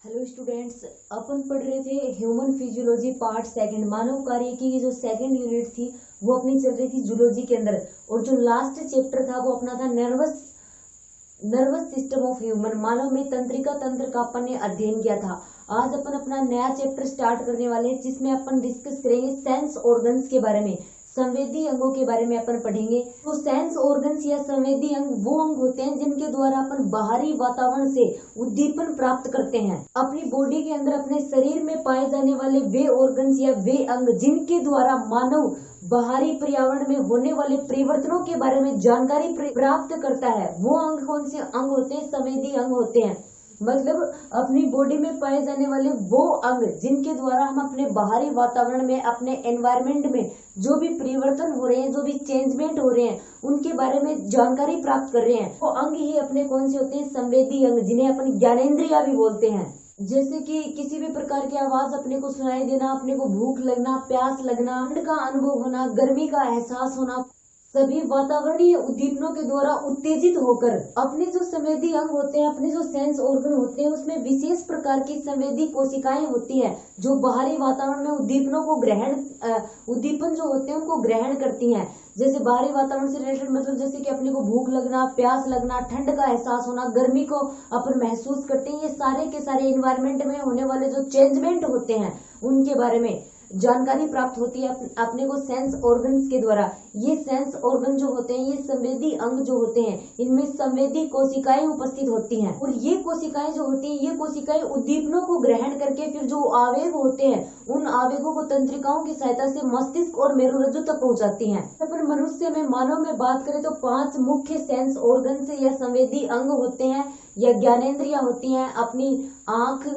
Hello students, अपन पढ़ रहे थे ह्यूमन फिजियोलॉजी पार्ट सेकंड, मानव कार्य की जो सेकंड यूनिट थी वो अपनी चल रही थी जूलॉजी के अंदर। और जो लास्ट चैप्टर था वो अपना था nervous nervous system of human, मानव में तंत्रिका तंत्र का अपन ने अध्ययन किया था। आज अपन अपना नया चैप्टर स्टार्ट करने वाले हैं जिसमें अपन डिस्कस करेंगे सेंस ऑर्गन्स के बारे में, संवेदी अंगों के बारे में अपन पढ़ेंगे। तो सेंस ऑर्गन्स या संवेदी अंग वो अंग होते हैं जिनके द्वारा अपन बाहरी वातावरण से उद्दीपन प्राप्त करते हैं। अपनी बॉडी के अंदर अपने शरीर में पाए जाने वाले वे ऑर्गन्स या वे अंग जिनके द्वारा मानव बाहरी पर्यावरण में होने वाले परिवर्तनों के बारे में जानकारी प्राप्त करता है, वो अंग कौन से अंग होते हैं? संवेदी अंग होते हैं। मतलब अपनी बॉडी में पाए जाने वाले वो अंग जिनके द्वारा हम अपने बाहरी वातावरण में, अपने एनवायरमेंट में जो भी परिवर्तन हो रहे हैं, जो भी चेंजमेंट हो रहे हैं, उनके बारे में जानकारी प्राप्त कर रहे हैं, वो अंग ही अपने कौन से होते हैं? संवेदी अंग, जिन्हें अपन ज्ञानेंद्रिया भी बोलते हैं। जैसे कि किसी भी प्रकार की आवाज अपने को सुनाई देना, अपने को भूख लगना, प्यास लगना, ठंड का अनुभव होना, गर्मी का एहसास होना, सभी वातावरणीय उद्दीपनों के द्वारा उत्तेजित होकर अपने जो संवेदी अंग होते हैं, अपने जो सेंस ऑर्गन होते हैं, उसमें विशेष प्रकार की संवेदी कोशिकाएं होती है जो बाहरी वातावरण में उद्दीपनों को उद्दीपन जो होते हैं उनको ग्रहण करती हैं। जैसे बाहरी वातावरण से रिलेटेड मतलब जैसे कि अपने को भूख लगना, प्यास लगना, ठंड का एहसास होना, गर्मी को अपन महसूस करते हैं, ये सारे के सारे इन्वायरमेंट में होने वाले जो चेंजमेंट होते हैं उनके बारे में जानकारी प्राप्त होती है अपने को सेंस ऑर्गन्स के द्वारा। ये सेंस ऑर्गन जो होते हैं, ये संवेदी अंग जो होते हैं, इनमें संवेदी कोशिकाएं उपस्थित होती हैं। और ये कोशिकाएं जो होती हैं, ये कोशिकाएं उद्दीपनों को ग्रहण करके फिर जो आवेग होते हैं, उन आवेगों को तंत्रिकाओं की सहायता से मस्तिष्क और मेरुरज्जु तक पहुंचाती हैं। अपन मनुष्य में, मानव में बात करें तो 5 मुख्य सेंस ऑर्गन या संवेदी अंग होते हैं या ज्ञानेंद्रियां होती हैं। अपनी आंख,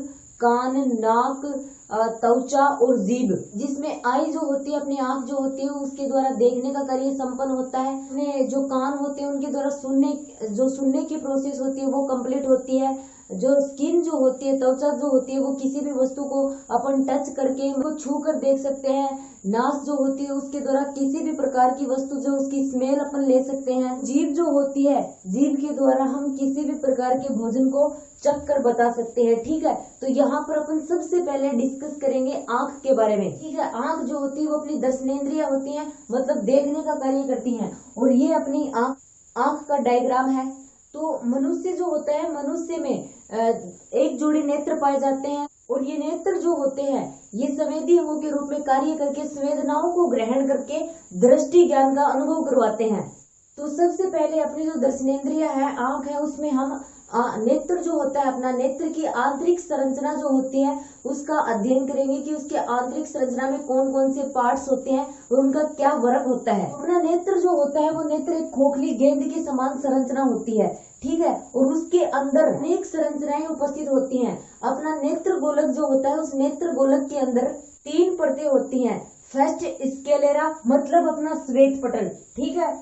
कान, नाक, त्वचा और जीभ, जिसमें आई जो होती है, अपनी आंख जो होती है उसके द्वारा देखने का कार्य संपन्न होता है। अपने जो कान होते हैं उनके द्वारा सुनने की प्रोसेस होती है वो कंप्लीट होती है। जो स्किन जो होती है, त्वचा जो होती है, वो किसी भी वस्तु को अपन टच करके, वो छू कर देख सकते हैं। नाक जो होती है उसके द्वारा किसी भी प्रकार की वस्तु जो उसकी स्मेल अपन ले सकते हैं। जीभ जो होती है, जीभ के द्वारा हम किसी भी प्रकार के भोजन को चख कर बता सकते हैं। ठीक है, तो यहाँ पर अपन सबसे पहले डिस्कस करेंगे आंख के बारे में। ठीक है, आंख जो होती है वो अपनी दर्शनेंद्रियां होती हैं, मतलब देखने का कार्य करती हैं। और ये अपनी आंख का डायग्राम है। तो मनुष्य जो होता है, मनुष्य में एक जोड़ी नेत्र पाए जाते हैं और ये नेत्र जो होते हैं ये संवेदी अंगों के रूप में कार्य करके संवेदनाओं को ग्रहण करके दृष्टि ज्ञान का अनुभव करवाते हैं। तो सबसे पहले अपनी जो दर्शनेंद्रिय है, आंख है, उसमें हम नेत्र जो होता है, अपना नेत्र की आंतरिक संरचना जो होती है उसका अध्ययन करेंगे कि उसके आंतरिक संरचना में कौन कौन से पार्ट्स होते हैं और उनका क्या वर्क होता है। अपना नेत्र जो होता है वो नेत्र एक खोखली गेंद के समान संरचना होती है। ठीक है, और उसके अंदर अनेक संरचनाएं उपस्थित होती हैं। अपना नेत्र गोलक जो होता है, उस नेत्र गोलक के अंदर 3 परतें होती हैं। फर्स्ट स्केलेरा, मतलब अपना श्वेत पटल। ठीक है,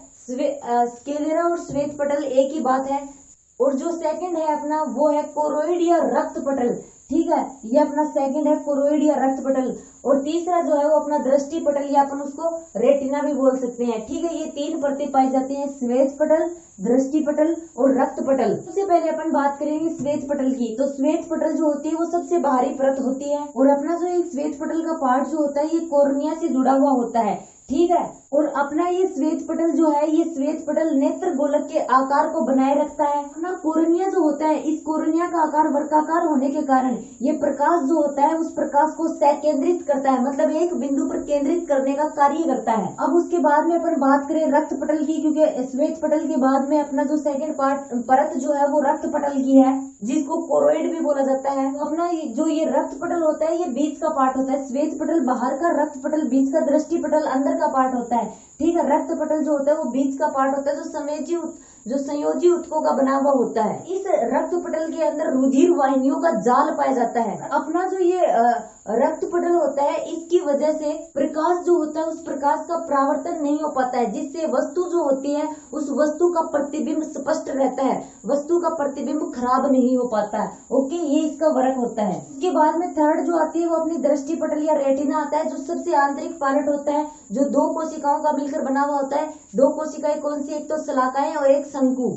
स्केलेरा और श्वेत पटल एक ही बात है। और जो सेकंड है अपना, वो है कोरोइड या रक्त पटल। ठीक है, ये अपना सेकंड है कोरोइड या रक्त पटल। और तीसरा जो है वो अपना दृष्टि पटल या अपन उसको रेटिना भी बोल सकते हैं। ठीक है, ये 3 परतें पाई जाती हैं, श्वेत पटल, दृष्टि पटल और रक्त पटल। सबसे पहले अपन बात करेंगे श्वेत पटल की। तो श्वेत पटल जो होती है वो सबसे बाहरी परत होती है और अपना जो ये श्वेत पटल का पार्ट जो होता है ये कॉर्निया से जुड़ा हुआ होता है। ठीक है, और अपना ये श्वेत पटल जो है, ये श्वेत पटल नेत्र गोलक के आकार को बनाए रखता है। अपना कोर्निया जो होता है, इस कोर्निया का आकार वर्गाकार होने के कारण ये प्रकाश जो होता है उस प्रकाश को संकेंद्रित करता है, मतलब एक बिंदु पर केंद्रित करने का कार्य करता है। अब उसके बाद में अपन बात करें रक्त पटल की, क्योंकि श्वेत पटल के बाद में अपना जो सेकंड परत जो है वो रक्त पटल की है, जिसको कोरोइड भी बोला जाता है। तो अपना जो ये रक्त पटल होता है ये बीच का पार्ट होता है। श्वेत पटल बाहर का, रक्त पटल बीच का, दृष्टि पटल अंदर का पार्ट होता है। ठीक है, रक्त पटल जो होता है वो बीच का पार्ट होता है, जो संयोजी ऊतकों का बना हुआ होता है। इस रक्त पटल के अंदर रुधिर वाहिनियों का जाल पाया जाता है। अपना जो ये रक्त पटल होता है, इसकी वजह से प्रकाश जो होता है उस प्रकाश का परावर्तन नहीं हो पाता है, जिससे वस्तु जो होती है उस वस्तु का प्रतिबिंब स्पष्ट रहता है, वस्तु का प्रतिबिंब खराब नहीं हो पाता है। ओके, ये इसका वर्क होता है। इसके बाद में थर्ड जो आती है वो अपनी दृष्टि पटल या रेटिना आता है, जो सबसे आंतरिक पार्ट होता है, जो 2 कोशिकाओं का मिलकर बना हुआ होता है। 2 कोशिकाएं कौन सी? एक तो शलाकाएं और एक शंकु।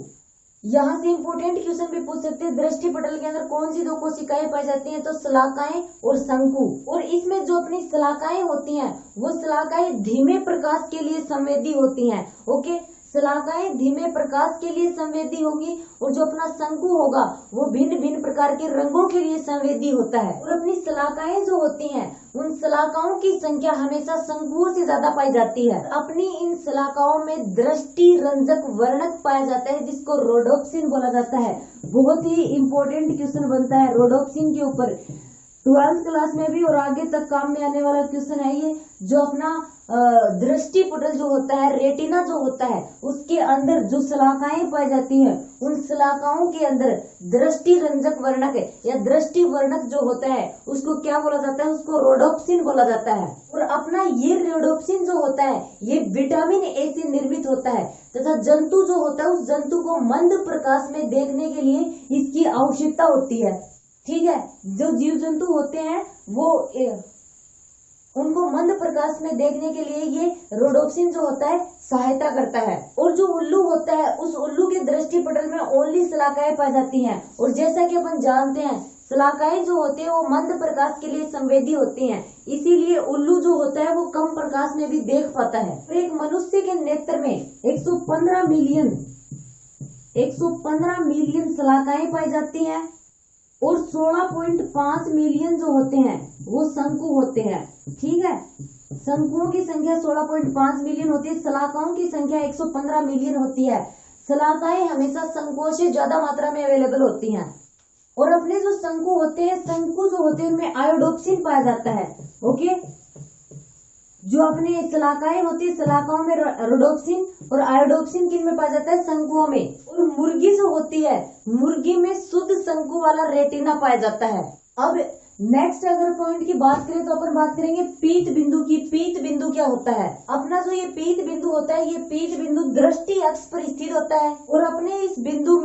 यहाँ से इम्पोर्टेंट क्वेश्चन भी पूछ सकते हैं, दृष्टि पटल के अंदर कौन सी दो कोशिकाएं पाई जाती हैं, तो शलाकाएं और शंकु। और इसमें जो अपनी शलाकाएं होती हैं वो शलाकाएं धीमे प्रकाश के लिए संवेदी होती हैं। ओके, शलाकाएं धीमे प्रकाश के लिए संवेदी होंगी और जो अपना शंकु होगा वो भिन्न भिन्न प्रकार के रंगों के लिए संवेदी होता है। और अपनी शलाकाएं जो होती हैं उन शलाकाओं की संख्या हमेशा शंकुओं से ज्यादा पाई जाती है। अपनी इन शलाकाओं में दृष्टि रंजक वर्णक पाया जाता है जिसको रोडोप्सिन बोला जाता है। बहुत ही इम्पोर्टेंट क्वेश्चन बनता है रोडोप्सिन के ऊपर 12th क्लास में भी और आगे तक काम में आने वाला क्वेश्चन है ये। जो अपना दृष्टि पटल जो होता है, रेटिना जो होता है, उसके अंदर जो शलाकाएं पाई जाती हैं उन शलाकाओं के अंदर दृष्टि रंजक वर्णक या दृष्टि वर्णक जो होता है उसको क्या बोला जाता है, उसको रोडोप्सिन बोला जाता है। और अपना ये रोडोप्सिन जो होता है ये विटामिन ए से निर्मित होता है तथा जंतु जो होता है उस जंतु को मंद प्रकाश में देखने के लिए इसकी आवश्यकता होती है। ठीक है, जो जीव जंतु होते हैं वो उनको मंद प्रकाश में देखने के लिए ये रोडोप्सिन जो होता है सहायता करता है। और जो उल्लू होता है उस उल्लू के दृष्टि पटल में ओनली शलाकाएं पाई जाती हैं। और जैसा कि अपन जानते हैं शलाकाएं जो होती है वो मंद प्रकाश के लिए संवेदी होती हैं, इसीलिए उल्लू जो होता है वो कम प्रकाश में भी देख पाता है। और एक मनुष्य के नेत्र में 115 मिलियन शलाकाएं पाई जाती हैं और 16.5 मिलियन जो होते हैं वो शंकु होते हैं। ठीक है, शंकुओं की संख्या 16.5 मिलियन होती है, शलाकाओं की संख्या 115 मिलियन होती है। शलाकाएं हमेशा शंकुओं से ज्यादा मात्रा में अवेलेबल होती हैं। और अपने जो शंकु होते हैं, शंकु जो होते हैं उनमें आयोडोप्सिन पाया जाता है। ओके, जो अपने शलाकाएं होती है शलाकाओं में रोडोप्सिन और आयोडोप्सिन किन में पाया जाता है, शंकुओं में। और मुर्गी जो होती है मुर्गी में शुद्ध शंकु वाला रेटिना पाया जाता है। अब नेक्स्ट अगर पॉइंट की बात करें तो अपन बात करेंगे पीत बिंदु की। पीत बिंदु क्या होता है? अपना जो ये पीत बिंदु होता है ये पीत बिंदु दृष्टि अक्ष पर स्थित होता है और अपने इस बिंदु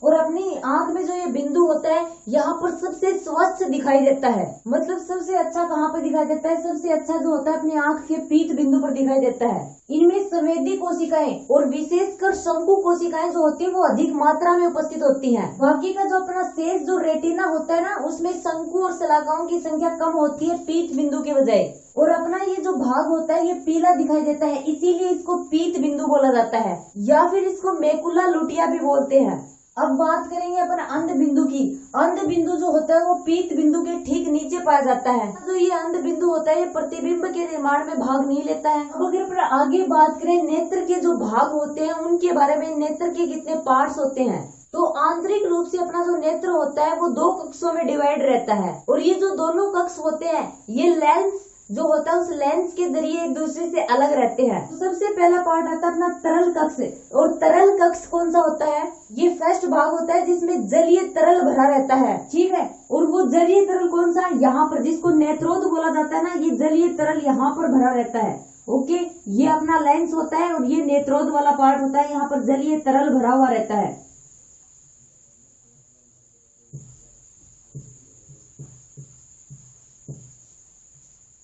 और अपनी आंख में जो ये बिंदु होता है यहाँ पर सबसे स्वच्छ दिखाई देता है। मतलब सबसे अच्छा कहाँ पर दिखाई देता है? सबसे अच्छा जो होता है अपनी आंख के पीत बिंदु पर दिखाई देता है। इनमें संवेदी कोशिकाएं और विशेषकर शंकु कोशिकाएं जो होती है वो अधिक मात्रा में उपस्थित होती हैं। बाकी का जो अपना शेष जो रेटिना होता है ना उसमें शंकु और शलाकाओं की संख्या कम होती है पीत बिंदु के बजाय। और अपना ये जो भाग होता है ये पीला दिखाई देता है, इसीलिए इसको पीत बिंदु बोला जाता है या फिर इसको मेकुला लुटिया भी बोलते हैं। अब बात करेंगे अपन अंध बिंदु की। अंध बिंदु जो होता है वो पीत बिंदु के ठीक नीचे पाया जाता है। जो ये अंध बिंदु होता है ये प्रतिबिंब के निर्माण में भाग नहीं लेता है। अब अगर अपन आगे बात करें नेत्र के जो भाग होते हैं उनके बारे में, नेत्र के कितने पार्ट्स होते हैं, तो आंतरिक रूप से अपना जो नेत्र होता है वो दो कक्षों में डिवाइड रहता है। और ये जो दोनों कक्ष होते हैं ये लेंस जो होता है उस लेंस के जरिए एक दूसरे से अलग रहते हैं। तो सबसे पहला पार्ट आता है अपना तरल कक्ष। और तरल कक्ष कौन सा होता है? ये फर्स्ट भाग होता है जिसमें जलीय तरल भरा रहता है। ठीक है, और वो जलीय तरल कौन सा? यहाँ पर जिसको नेत्रोद बोला जाता है ना, ये जलीय तरल यहाँ पर भरा रहता है। ओके, ये अपना लेंस होता है और ये नेत्रोद वाला पार्ट होता है, यहाँ पर जलीय तरल भरा हुआ रहता है।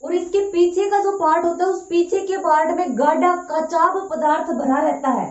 और इसके पीछे का जो पार्ट होता है उस पीछे के पार्ट में गाढ़ा कचाब पदार्थ भरा रहता है।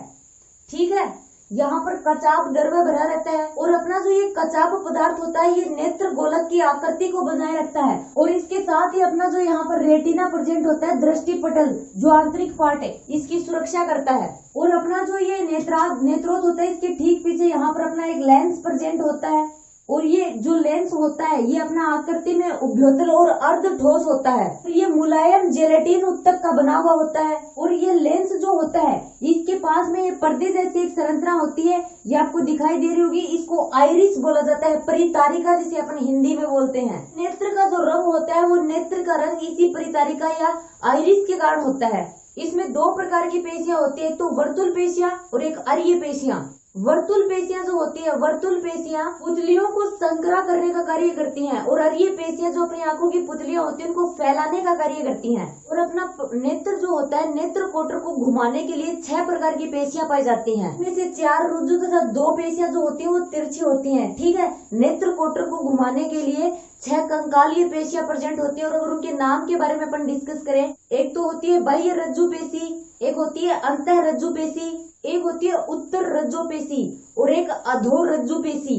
ठीक है, यहाँ पर कचाब द्रव्य भरा रहता है। और अपना जो ये कचाब पदार्थ होता है ये नेत्र गोलक की आकृति को बनाए रखता है। और इसके साथ ही अपना जो यहाँ पर रेटिना प्रेजेंट होता है, दृष्टि पटल जो आंतरिक पार्ट है, इसकी सुरक्षा करता है। और अपना जो ये नेत्रोद होता है इसके ठीक पीछे यहाँ पर अपना एक लेंस प्रेजेंट होता है। और ये जो लेंस होता है ये अपना आकृति में उभयोतल और अर्ध ठोस होता है। ये मुलायम जेलेटिन उत्तक का बना हुआ होता है। और ये लेंस जो होता है इसके पास में ये पर्दे जैसी एक संरचना होती है, ये आपको दिखाई दे रही होगी। इसको आइरिस बोला जाता है, परितारिका जिसे अपन हिंदी में बोलते हैं। नेत्र का जो रंग होता है वो नेत्र का रंग इसी परितारिका या आइरिस के कारण होता है। इसमें दो प्रकार की पेशियां होती है, एक तो वर्तुल पेशियां और एक अरीय पेशियां। वर्तुल पेशियां जो होती है, वर्तुल पेशियां पुतलियों को संकरा करने का कार्य करती हैं। और अरीय पेशियां जो अपनी आंखों की पुतलियां होती हैं उनको फैलाने का कार्य करती हैं। और अपना नेत्र जो होता है, नेत्र कोटर को घुमाने के लिए 6 प्रकार की पेशियां पाई जाती हैं। इनमें से 4 रुजु तथा 2 पेशियां जो होती है वो तिरछी होती हैं। ठीक है, नेत्र कोटर को घुमाने के लिए 6 कंकालीय पेशियां प्रेजेंट होती है। और अगर उनके नाम के बारे में अपन डिस्कस करें, एक तो होती है बाह्य रज्जु पेशी, एक होती है अंतः रज्जु पेशी, एक होती है उत्तर रज्जु पेशी और एक अधो रज्जु पेशी,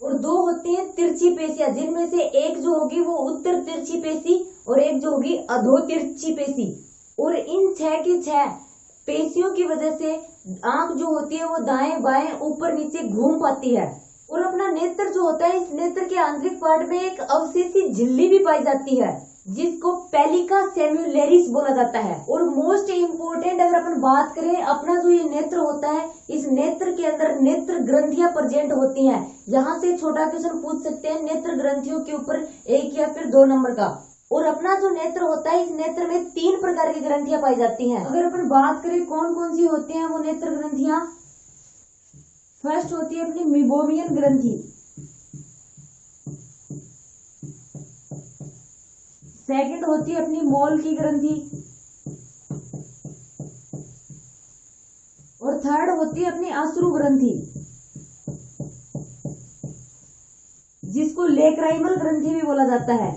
और 2 होती हैं तिरछी पेशियां, जिनमें से एक जो होगी वो उत्तर तिरछी पेशी और एक जो होगी अधो तिरछी पेशी। और इन 6 की 6 पेशियों की वजह से आंख जो होती है वो दाएं बाएं ऊपर नीचे घूम पाती है। और अपना नेत्र जो होता है, इस नेत्र के आंतरिक पार्ट में एक अवशेषी झिल्ली भी पाई जाती है, जिसको पेलिका सेम्युलेरिस बोला जाता है। और मोस्ट इम्पोर्टेंट अगर अपन बात करें, अपना जो ये नेत्र होता है, इस नेत्र के अंदर नेत्र ग्रंथियां प्रेजेंट होती हैं। यहाँ से छोटा क्वेश्चन पूछ सकते हैं नेत्र ग्रंथियों के ऊपर 1 या फिर 2 नंबर का। और अपना जो नेत्र होता है, इस नेत्र में 3 प्रकार की ग्रंथियां पाई जाती हैं। अगर अपन बात करें कौन कौन सी होती हैं वो नेत्र ग्रंथियां, फर्स्ट होती है अपनी मीबोमियन ग्रंथि, सेकंड होती है अपनी मोल की ग्रंथि, और थर्ड होती है अपनी अश्रु ग्रंथि, जिसको लेक्राइमल ग्रंथि भी बोला जाता है।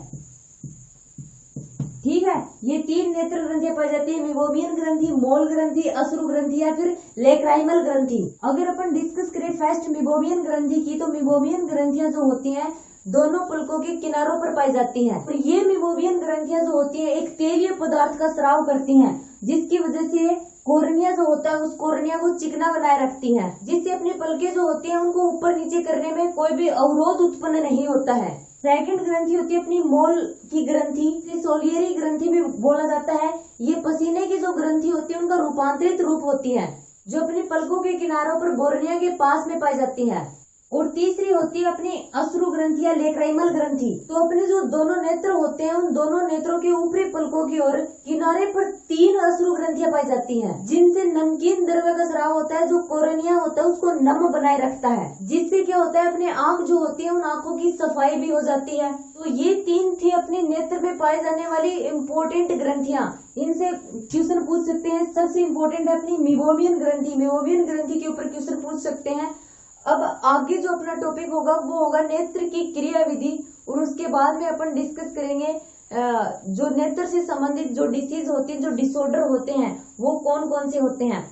ठीक है, ये 3 नेत्र ग्रंथियां पाई जाती है, मीबोमियन ग्रंथि, मोल ग्रंथि, अश्रु ग्रंथि या फिर लेक्राइमल ग्रंथि। अगर अपन डिस्कस करें फर्स्ट मीबोमियन ग्रंथि की, तो मीबोमियन ग्रंथियां जो होती हैं दोनों पलकों के किनारों पर पाई जाती हैं। और ये मीबोमियन ग्रंथियां जो होती हैं एक तेलीय पदार्थ का स्राव करती हैं, जिसकी वजह से कोर्निया जो होता है उस कोर्निया को चिकना बनाए रखती हैं, जिससे अपनी पलकें जो होती हैं उनको ऊपर नीचे करने में कोई भी अवरोध उत्पन्न नहीं होता है। सेकंड ग्रंथि होती है अपनी मोल की ग्रंथि, सोलियरी ग्रंथि भी बोला जाता है। ये पसीने की जो ग्रंथि होती है उनका रूपांतरित रूप होती है, जो अपनी पलकों के किनारों पर बोर्निया के पास में पाई जाती है। और तीसरी होती है अपनी अश्रु ग्रंथि या लेक्राइमल ग्रंथि। तो अपने जो दोनों नेत्र होते हैं, उन दोनों नेत्रों के ऊपरी पलकों की ओर किनारे पर 3 अश्रु ग्रंथियां पाई जाती हैं, जिनसे नमकीन द्रव्य का स्राव होता है, जो कोर्निया होता है उसको नम बनाए रखता है, जिससे क्या होता है अपने आंख जो होती है उन आंखों की सफाई भी हो जाती है। तो ये 3 थी अपने नेत्र में पाई जाने वाली इम्पोर्टेंट ग्रंथियां। इनसे क्वेश्चन पूछ सकते हैं। सबसे इम्पोर्टेंट है अपनी मीबोमियन ग्रंथि, मीबोमियन ग्रंथि के ऊपर क्वेश्चन पूछ सकते हैं। अब आगे जो अपना टॉपिक होगा वो होगा नेत्र की क्रिया विधि, और उसके बाद में अपन डिस्कस करेंगे जो नेत्र से संबंधित जो डिसीज होती है, जो डिसऑर्डर होते हैं, वो कौन कौन से होते हैं।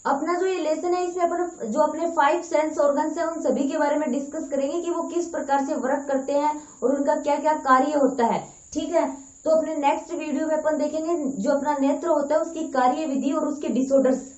अपना जो ये लेसन है, इसमें अपन जो अपने 5 सेंस ऑर्गन्स है उन सभी के बारे में डिस्कस करेंगे कि वो किस प्रकार से वर्क करते हैं और उनका क्या क्या कार्य होता है। ठीक है, तो अपने नेक्स्ट वीडियो में अपन देखेंगे जो अपना नेत्र होता है उसकी कार्य विधि और उसके डिसऑर्डर्स।